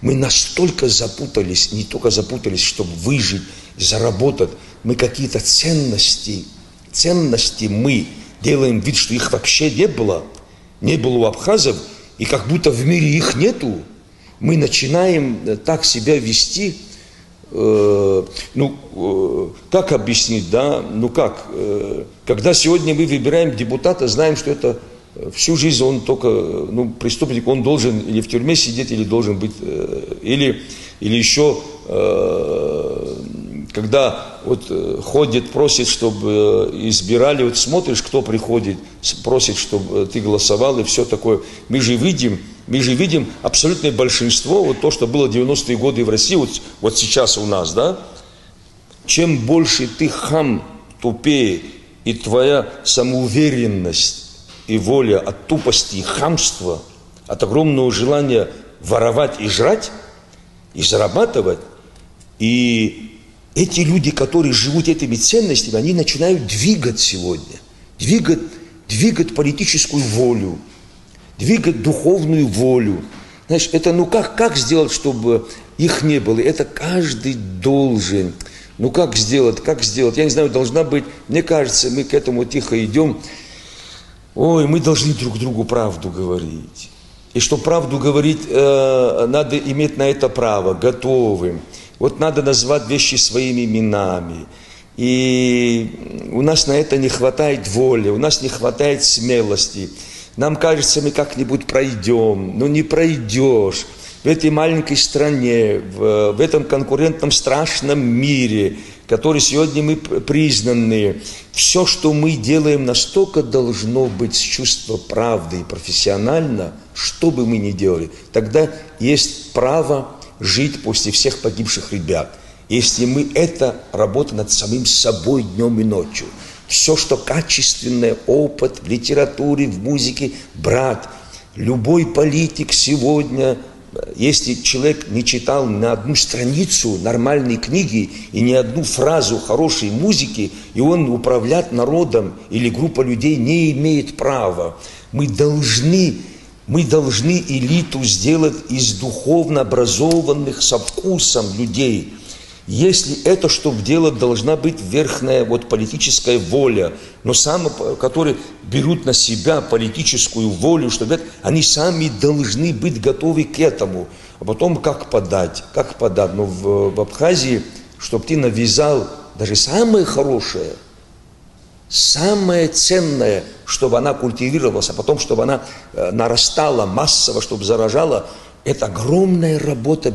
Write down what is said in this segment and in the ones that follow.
Мы настолько запутались, не только запутались, чтобы выжить, заработать. Мы какие-то ценности мы делаем вид, что их вообще не было у абхазов, и как будто в мире их нету. Мы начинаем так себя вести, как объяснить, да, когда сегодня мы выбираем депутата, знаем, что это всю жизнь он только, преступник, он должен или в тюрьме сидеть, или должен быть, или еще, когда ходит, просит, чтобы избирали, смотришь, кто приходит, просит, чтобы ты голосовал, и все такое. Мы же видим абсолютное большинство, то, что было в 90-е годы в России, вот сейчас у нас, да, чем больше ты хам, тупее, и твоя самоуверенность и воля от тупости и хамства, от огромного желания воровать и жрать, и зарабатывать, и эти люди, которые живут этими ценностями, они начинают двигать сегодня, двигать политическую волю, двигать духовную волю. Знаешь, это как сделать, чтобы их не было? Это каждый должен. Как сделать? Я не знаю, должна быть, мне кажется, мы к этому тихо идем. Мы должны друг другу правду говорить. И чтобы правду говорить, надо иметь на это право, готовым. Надо назвать вещи своими именами. И у нас на это не хватает воли, у нас не хватает смелости. Нам кажется, мы как-нибудь пройдем, но не пройдешь. В этой маленькой стране, в этом конкурентном страшном мире, который сегодня мы признаны, все, что мы делаем, настолько должно быть с чувства правды и профессионально, что бы мы ни делали. Тогда есть право жить после всех погибших ребят. Если мы работа над самим собой днем и ночью. Все, что качественное, опыт в литературе, в музыке, брат, любой политик сегодня, если человек не читал ни одну страницу нормальной книги и ни одну фразу хорошей музыки, и он управлять народом или группа людей не имеет права. Мы должны элиту сделать из духовно образованных со вкусом людей. Если это, чтобы делать, должна быть верхняя политическая воля, но которые берут на себя политическую волю, чтобы они сами должны быть готовы к этому. А потом как подать? Но в Абхазии, чтобы ты навязал даже самое хорошее, самое ценное, чтобы она культивировалась, а потом, чтобы она нарастала массово, чтобы заражала, это огромная работа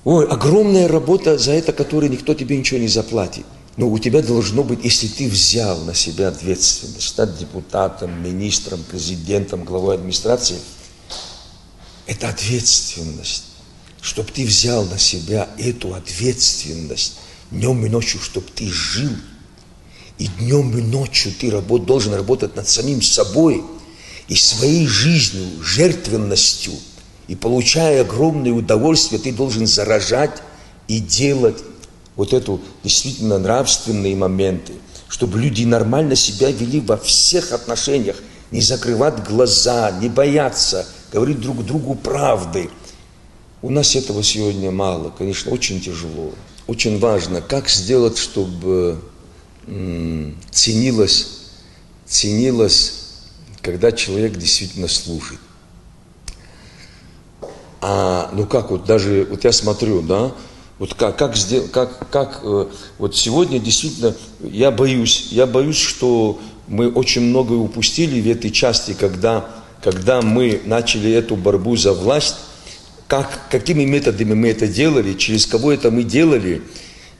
огромная работа за это, которой никто тебе ничего не заплатит. Но у тебя должно быть, если ты взял на себя ответственность, стать депутатом, министром, президентом, главой администрации, это ответственность. Чтобы ты взял на себя эту ответственность днем и ночью, чтобы ты жил. И днем и ночью ты должен работать над самим собой и своей жизнью, жертвенностью. И получая огромное удовольствие, ты должен заражать и делать эту действительно нравственные моменты, чтобы люди нормально себя вели во всех отношениях, не закрывать глаза, не бояться, говорить друг другу правды. У нас этого сегодня мало, конечно, очень тяжело. Очень важно, как сделать, чтобы ценилось, когда человек действительно служит. Даже я смотрю, да, сегодня действительно я боюсь, что мы очень многое упустили в этой части, когда мы начали эту борьбу за власть, какими методами мы это делали, через кого это мы делали,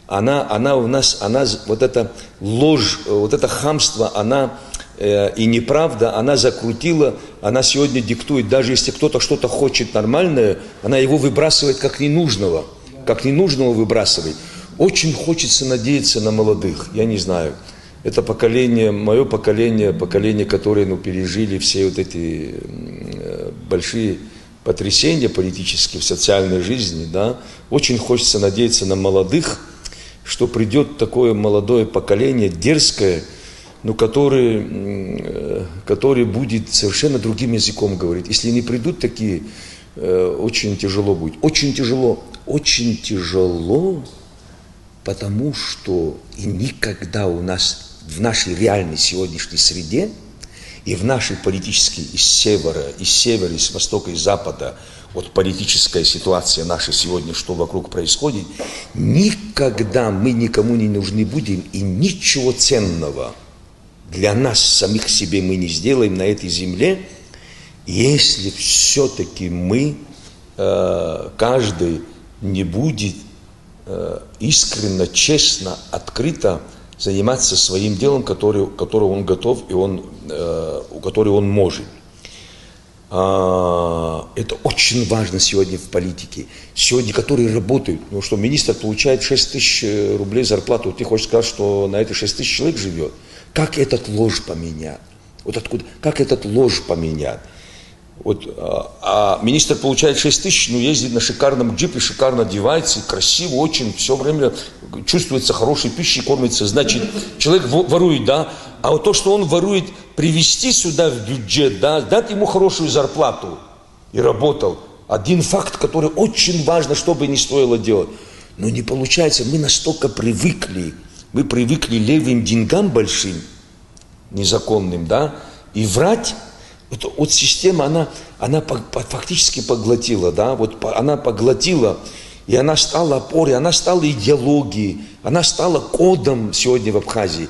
эта ложь, это хамство, и неправда, она закрутила, она сегодня диктует, даже если кто-то что-то хочет нормальное, она его выбрасывает как ненужного выбрасывает. Очень хочется надеяться на молодых, я не знаю. Это мое поколение, которое пережили все эти большие потрясения политические в социальной жизни, да. Очень хочется надеяться на молодых, что придет такое молодое поколение, дерзкое, которые который будет совершенно другим языком говорить. Если не придут такие, очень тяжело будет. Очень тяжело, потому что и никогда у нас в нашей реальной сегодняшней среде и в нашей политической из севера, из востока, из запада, вот политическая ситуация наша сегодня, что вокруг происходит, никогда мы никому не нужны будем, и ничего ценного для нас самих себе мы не сделаем на этой земле, если все-таки мы, каждый не будет искренне, честно, открыто заниматься своим делом, которое он готов и который он может. Это очень важно сегодня в политике. Сегодня, которые работают, ну что, министр получает 6 тысяч рублей зарплату, ты хочешь сказать, что на это 6 тысяч человек живет? Как этот ложь поменять? Вот откуда? Как этот ложь поменять? Вот, министр получает 6 тысяч, но ездит на шикарном джипе, шикарно одевается, красиво очень, все время чувствуется хорошей пищей, кормится. Значит, человек ворует, да? А вот то, что он ворует, привести сюда в бюджет, да, дать ему хорошую зарплату и работал. Один факт, который очень важно, что бы ни стоило делать. Но не получается, мы настолько привыкли, левым деньгам большим, незаконным, да, и врать. Вот система, она фактически поглотила, да, вот она поглотила, и она стала опорой, она стала идеологией, она стала кодом сегодня в Абхазии.